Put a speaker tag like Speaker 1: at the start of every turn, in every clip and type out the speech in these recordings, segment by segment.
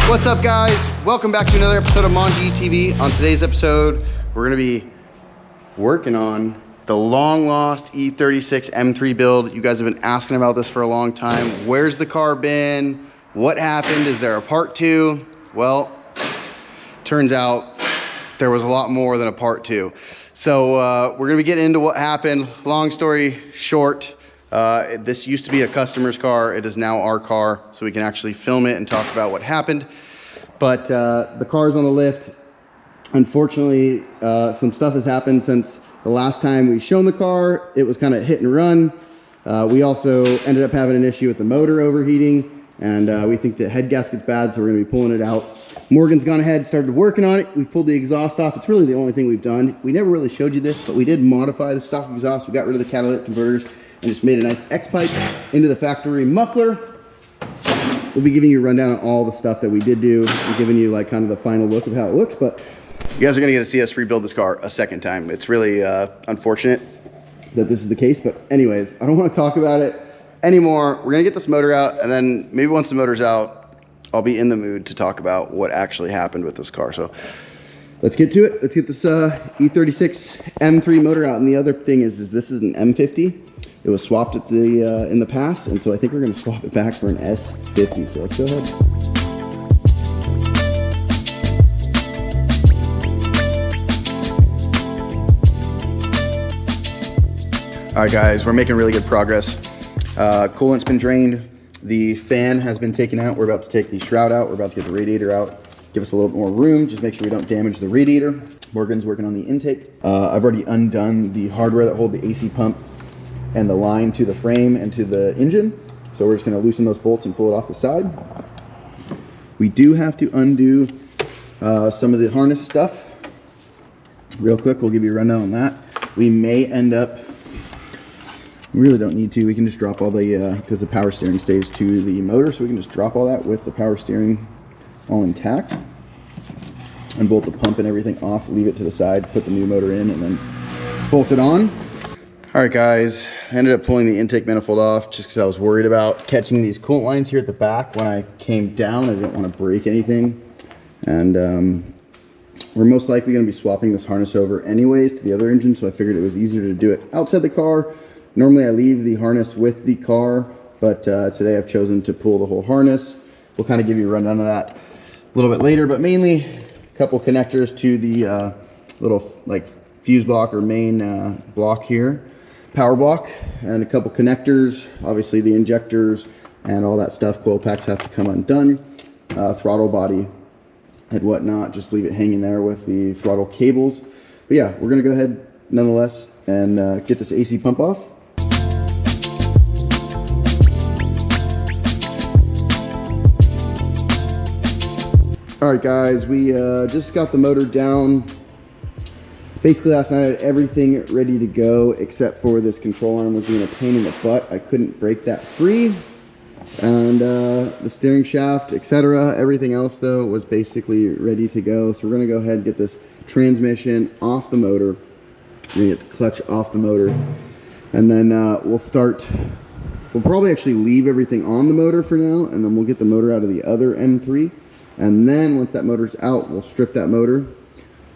Speaker 1: What's up, guys? Welcome back to another episode of Monji TV. On today's episode, we're gonna be working on the long lost E36 M3 build. You guys have been asking about this for a long time. Where's the car been? What happened? Is there a part two? Well, turns out there was a lot more than a part two. So we're gonna be getting into what happened. Long story short, this used to be a customer's car. It is now our car, so we can actually film it and talk about what happened. But the car's on the lift. Unfortunately, some stuff has happened since the last time we shown the car. It was kind of hit and run. We also ended up having an issue with the motor overheating, and we think the head gasket's bad, so we're gonna be pulling it out. Morgan's gone ahead and started working on it. We've pulled the exhaust off. It's really the only thing we've done. We never really showed you this, but we did modify the stock exhaust. We got rid of the catalytic converters and just made a nice X-pipe into the factory muffler. We'll be giving you a rundown on all the stuff that we did do and giving you like kind of the final look of how it looks, but you guys are gonna get to see us rebuild this car a second time. It's really unfortunate that this is the case, but anyways, I don't wanna talk about it anymore. We're gonna get this motor out, and then maybe once the motor's out, I'll be in the mood to talk about what actually happened with this car. So let's get to it. Let's get this E36 M3 motor out. And the other thing is this is an M50. It was swapped at the in the past, and so I think we're going to swap it back for an S50. So let's go ahead. All right, guys, we're making really good progress. Coolant's been drained. The fan has been taken out. We're about to take the shroud out. We're about to get the radiator out. Give us a little bit more room. Just make sure we don't damage the radiator. Morgan's working on the intake. I've already undone the hardware that hold the AC pump and the line to the frame and to the engine. So we're just gonna loosen those bolts and pull it off the side. We do have to undo some of the harness stuff. Real quick, we'll give you a rundown on that. We may end up, we really don't need to. We can just drop all the, because the power steering stays to the motor, so we can just drop all that with the power steering all intact. And bolt the pump and everything off, leave it to the side, put the new motor in, and then bolt it on. All right, guys, I ended up pulling the intake manifold off just because I was worried about catching these coolant lines here at the back. When I came down, I didn't want to break anything. And we're most likely going to be swapping this harness over anyways to the other engine, so I figured it was easier to do it outside the car. Normally I leave the harness with the car, but today I've chosen to pull the whole harness. We'll kind of give you a rundown of that a little bit later, but mainly a couple connectors to the little like fuse block or main block here. Power block, and a couple connectors, obviously the injectors and all that stuff. Coil packs have to come undone. Throttle body and whatnot, just leave it hanging there with the throttle cables. But yeah, we're gonna go ahead nonetheless and get this AC pump off. All right, guys, we just got the motor down. Basically last night I had everything ready to go except for this control arm was being a pain in the butt. I couldn't break that free. And the steering shaft, etc. Everything else though was basically ready to go. So we're gonna go ahead and get this transmission off the motor. We're gonna get the clutch off the motor. And then we'll probably actually leave everything on the motor for now, and then we'll get the motor out of the other M3. And then once that motor's out, we'll strip that motor.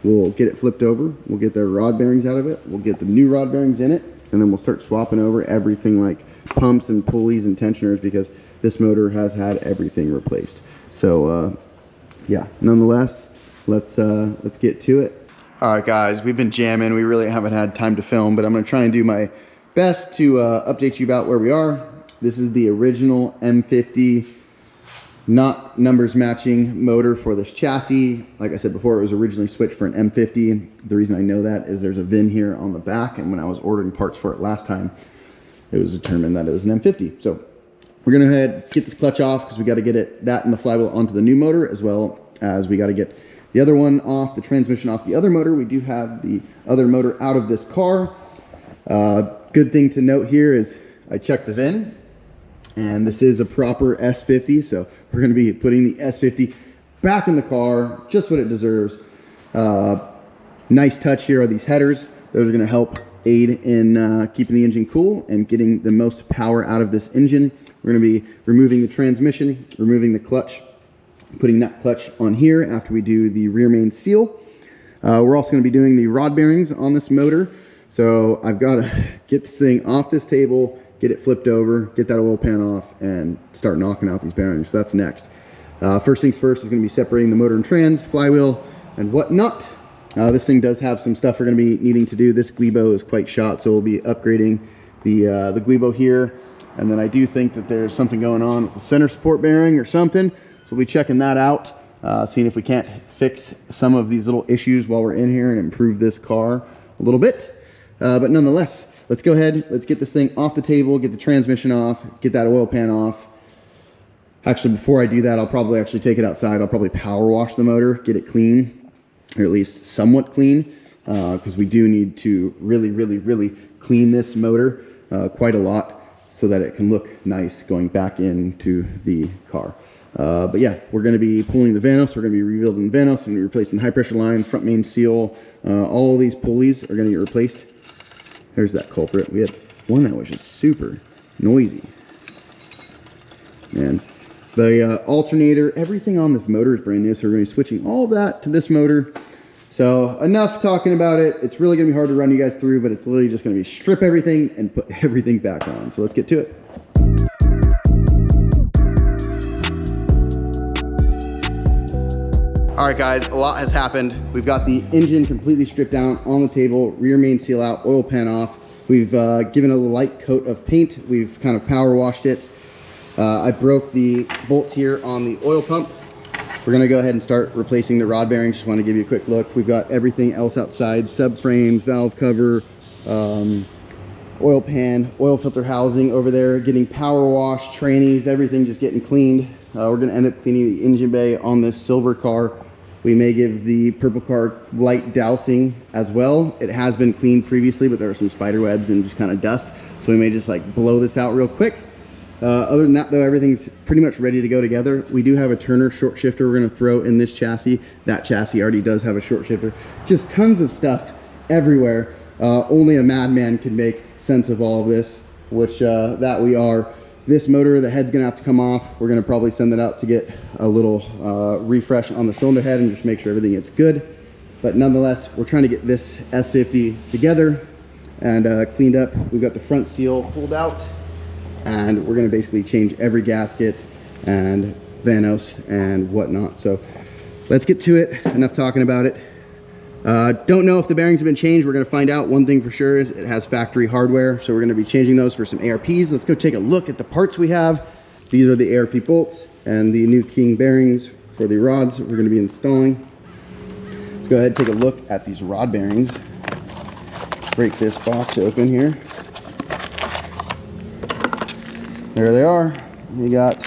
Speaker 1: We'll get it flipped over. We'll get the rod bearings out of it. We'll get the new rod bearings in it. And then we'll start swapping over everything like pumps and pulleys and tensioners, because this motor has had everything replaced. So yeah, nonetheless, let's get to it. All right, guys, we've been jamming. We really haven't had time to film, but I'm gonna try and do my best to update you about where we are. This is the original M50, not numbers matching motor for this chassis. Like I said before, it was originally switched for an M50. The reason I know that is there's a VIN here on the back, and when I was ordering parts for it last time, it was determined that it was an M50. So we're gonna go ahead, get this clutch off, because we got to get that and the flywheel onto the new motor, as well as we got to get the other one off, the transmission off the other motor. We do have the other motor out of this car. Good thing to note here is I checked the VIN, and this is a proper S50, so we're going to be putting the S50 back in the car, just what it deserves. Nice touch here are these headers. Those are going to help aid in keeping the engine cool and getting the most power out of this engine. We're going to be removing the transmission, removing the clutch, putting that clutch on here after we do the rear main seal. We're also going to be doing the rod bearings on this motor. So I've got to get this thing off this table, get it flipped over, get that oil pan off, and start knocking out these bearings. So that's next. First things first is going to be separating the motor and trans, flywheel, and whatnot. This thing does have some stuff we're going to be needing to do. This guibo is quite shot, so we'll be upgrading the guibo here. And then I do think that there's something going on with the center support bearing or something. So we'll be checking that out, seeing if we can't fix some of these little issues while we're in here and improve this car a little bit. But nonetheless, let's go ahead, let's get this thing off the table, get the transmission off, get that oil pan off. Actually, before I do that, I'll probably actually take it outside. I'll probably power wash the motor, get it clean, or at least somewhat clean, because we do need to really clean this motor quite a lot so that it can look nice going back into the car. But yeah, we're going to be pulling the vanos, we're going to be rebuilding the vanos, and replacing the high pressure line, front main seal. All these pulleys are going to get replaced. There's that culprit. We had one that was just super noisy. Man. The alternator, everything on this motor is brand new, so we're going to be switching all of that to this motor. So enough talking about it. It's really going to be hard to run you guys through, but it's literally just going to be strip everything and put everything back on. So let's get to it. All right, guys, a lot has happened. We've got the engine completely stripped down on the table, rear main seal out, oil pan off. We've given it a light coat of paint. We've kind of power washed it. I broke the bolts here on the oil pump. We're gonna go ahead and start replacing the rod bearings. Just wanna give you a quick look. We've got everything else outside, subframes, valve cover, oil pan, oil filter housing over there, getting power washed, trannies, everything just getting cleaned. We're gonna end up cleaning the engine bay on this silver car. We may give the purple car light dousing as well. It has been cleaned previously, but there are some spider webs and just kind of dust. So we may just like blow this out real quick. Other than that though, everything's pretty much ready to go together. We do have a Turner short shifter we're gonna throw in this chassis. That chassis already does have a short shifter. Just tons of stuff everywhere. Only a madman can make sense of all of this, which that we are. This motor, the head's gonna have to come off. We're gonna probably send it out to get a little refresh on the cylinder head and just make sure everything is good. But nonetheless, we're trying to get this S50 together and cleaned up. We've got the front seal pulled out, and we're gonna basically change every gasket and vanos and whatnot. So let's get to it. Enough talking about it. Don't know if the bearings have been changed. We're gonna find out. One thing for sure is it has factory hardware, so we're gonna be changing those for some ARPs. Let's go take a look at the parts we have. These are the ARP bolts and the new King bearings for the rods we're gonna be installing. Let's go ahead and take a look at these rod bearings. Break this box open here. There they are. We got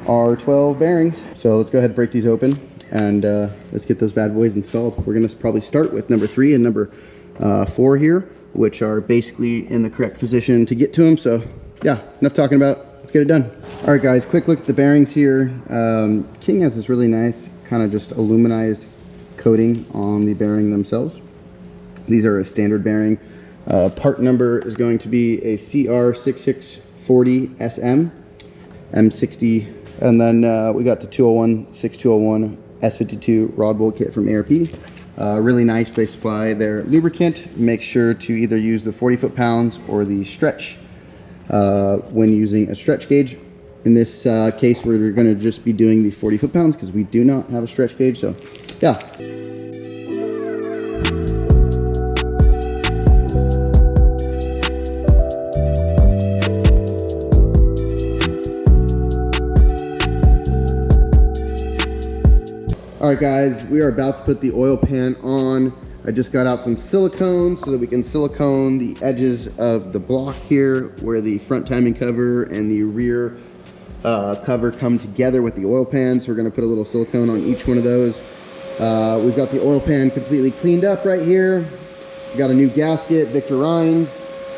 Speaker 1: our 12 bearings. So let's go ahead and break these open and let's get those bad boys installed. We're gonna probably start with number 3 and number 4 here, which are basically in the correct position to get to them. So yeah, enough talking about, let's get it done. All right guys, quick look at the bearings here. King has this really nice kind of just aluminized coating on the bearing themselves. These are a standard bearing. Part number is going to be a CR6640 SM M60, and then we got the 201 6201 S52 rod bolt kit from ARP. Really nice. They supply their lubricant. Make sure to either use the 40 foot-pounds or the stretch when using a stretch gauge. In this case, we're going to just be doing the 40 foot-pounds because we do not have a stretch gauge. So yeah. All right guys, we are about to put the oil pan on. I just got out some silicone so that we can silicone the edges of the block here where the front timing cover and the rear cover come together with the oil pan. So we're gonna put a little silicone on each one of those. We've got the oil pan completely cleaned up right here. We got a new gasket, Victor Rhines,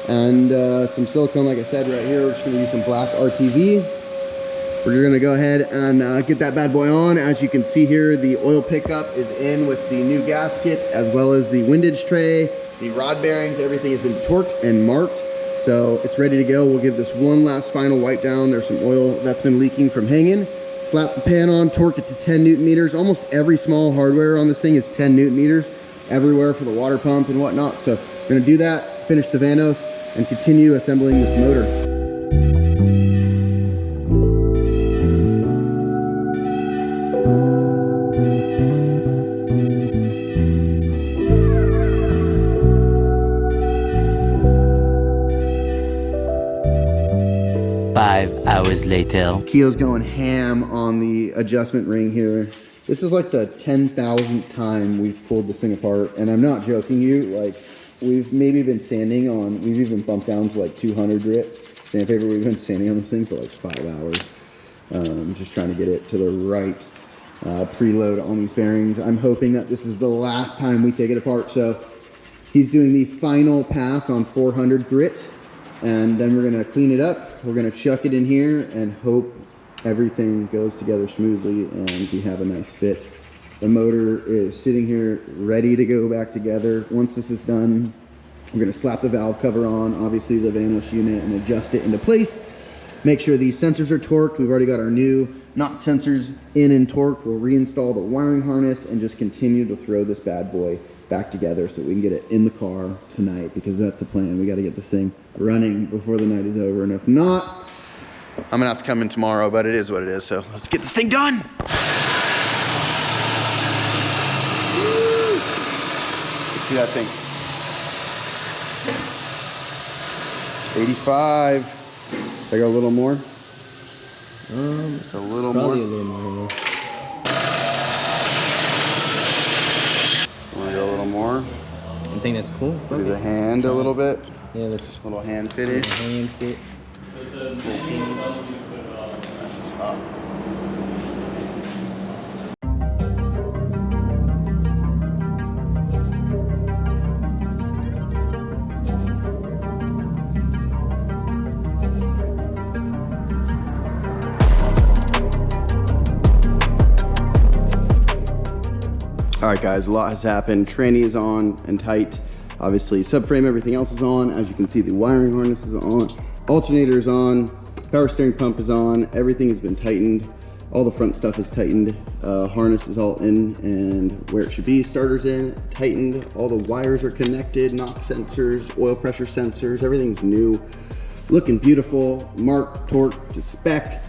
Speaker 1: and some silicone, like I said, right here. We're just gonna use some black RTV. We're gonna go ahead and get that bad boy on. As you can see here, the oil pickup is in with the new gasket, as well as the windage tray, the rod bearings, everything has been torqued and marked. So it's ready to go. We'll give this one last final wipe down. There's some oil that's been leaking from hanging. slap the pan on, torque it to 10 Newton meters. Almost every small hardware on this thing is 10 Newton meters everywhere for the water pump and whatnot. So we're gonna do that, finish the Vanos, and continue assembling this motor.
Speaker 2: Hours later.
Speaker 1: Keo's going ham on the adjustment ring here. This is like the 10,000th time we've pulled this thing apart, and I'm not joking you. Like, we've maybe been sanding on, we've even bumped down to like 200 grit sandpaper. We've been sanding on this thing for like 5 hours. Just trying to get it to the right preload on these bearings. I'm hoping that this is the last time we take it apart. So he's doing the final pass on 400 grit. And then we're gonna clean it up. We're gonna chuck it in here and hope everything goes together smoothly and we have a nice fit. The motor is sitting here ready to go back together. Once this is done, we're gonna slap the valve cover on, obviously the Vanos unit, and adjust it into place. Make sure these sensors are torqued. We've already got our new knock sensors in and torqued. We'll reinstall the wiring harness and just continue to throw this bad boy back together so we can get it in the car tonight, because that's the plan. We got to get this thing running before the night is over, and if not, I'm gonna have to come in tomorrow, but it is what it is. So let's get this thing done. Woo! Let's see that thing. 85. I got a little more. Just a little more.
Speaker 3: Probably a little more.
Speaker 1: Want to go a little more?
Speaker 3: I think that's cool.
Speaker 1: Do the hand a little bit.
Speaker 3: Yeah, that's
Speaker 1: A little hand fitted.
Speaker 3: hand fit.
Speaker 1: All right, guys, a lot has happened. Tranny is on and tight. Obviously, subframe, everything else is on. As you can see, the wiring harness is on. Alternator is on. Power steering pump is on. Everything has been tightened. All the front stuff is tightened. Harness is all in and where it should be. Starter's in, tightened. All the wires are connected. Knock sensors, oil pressure sensors. Everything's new. Looking beautiful. Marked, torqued to spec.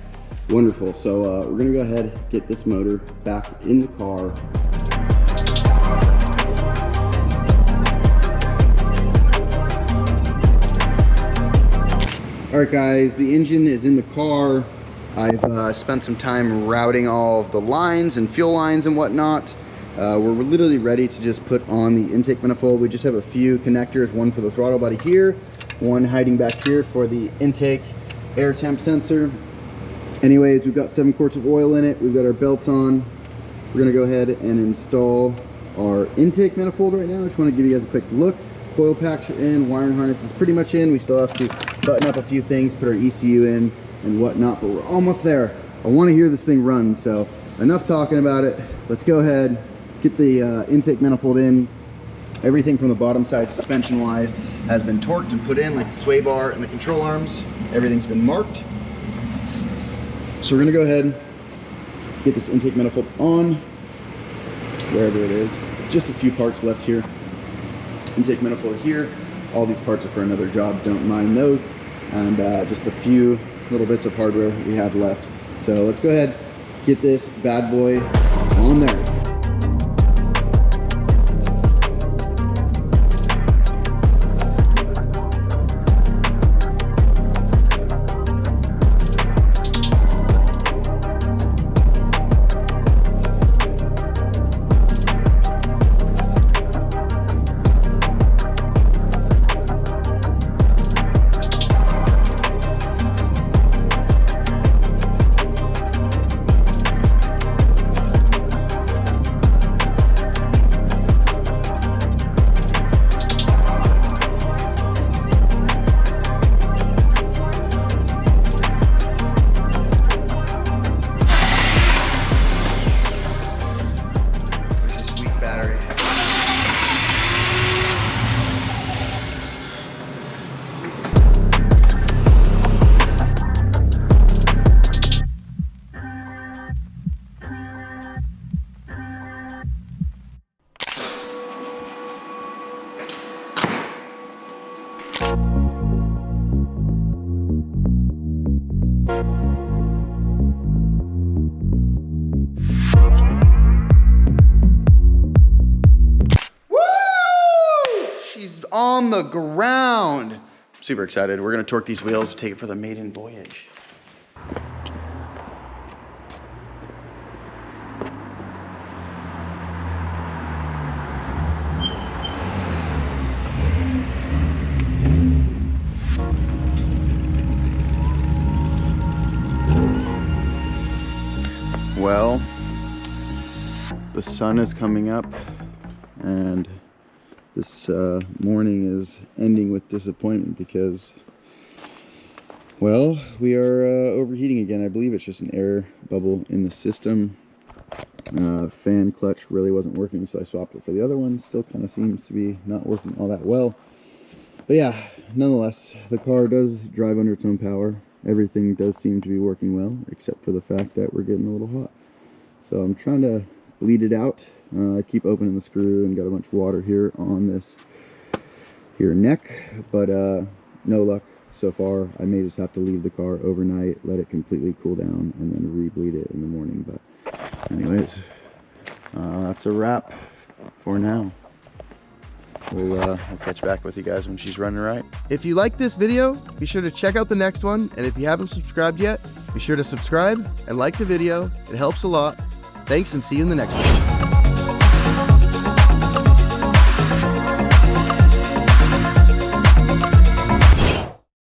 Speaker 1: Wonderful. So we're gonna go ahead and get this motor back in the car. All right, guys, the engine is in the car. I've spent some time routing all of the lines and fuel lines and whatnot. We're literally ready to just put on the intake manifold. We just have a few connectors, one for the throttle body here, one hiding back here for the intake air temp sensor. Anyways, we've got 7 quarts of oil in it. We've got our belts on. We're gonna go ahead and install our intake manifold right now. I just wanna give you guys a quick look. Coil packs are in, wiring harness is pretty much in. We still have to button up a few things, put our ECU in and whatnot, but we're almost there. I want to hear this thing run, so enough talking about it. Let's go ahead, get the intake manifold in. Everything from the bottom side, suspension wise, has been torqued and put in, like the sway bar and the control arms. Everything's been marked. So we're gonna go ahead, get this intake manifold on, wherever it is. Just a few parts left here. Intake manifold here. All these parts are for another job, don't mind those. And just a few little bits of hardware we have left. So let's go ahead, get this bad boy on there. she's on the ground. Super excited. We're gonna torque these wheels, take it for the maiden voyage. Well, the sun is coming up and this morning is ending with disappointment because, well, we are overheating again. I believe it's just an air bubble in the system. Fan clutch really wasn't working, so I swapped it for the other one. Still kind of seems to be not working all that well. But yeah, nonetheless, the car does drive under its own power. Everything does seem to be working well, except for the fact that we're getting a little hot. So I'm trying to bleed it out. I keep opening the screw and got a bunch of water here on this neck, but no luck so far. I may just have to leave the car overnight, let it completely cool down, and then re-bleed it in the morning. But anyways, that's a wrap for now. We'll catch back with you guys when she's running right. If you like this video, be sure to check out the next one. And if you haven't subscribed yet, be sure to subscribe and like the video. It helps a lot. Thanks, and see you in the next one.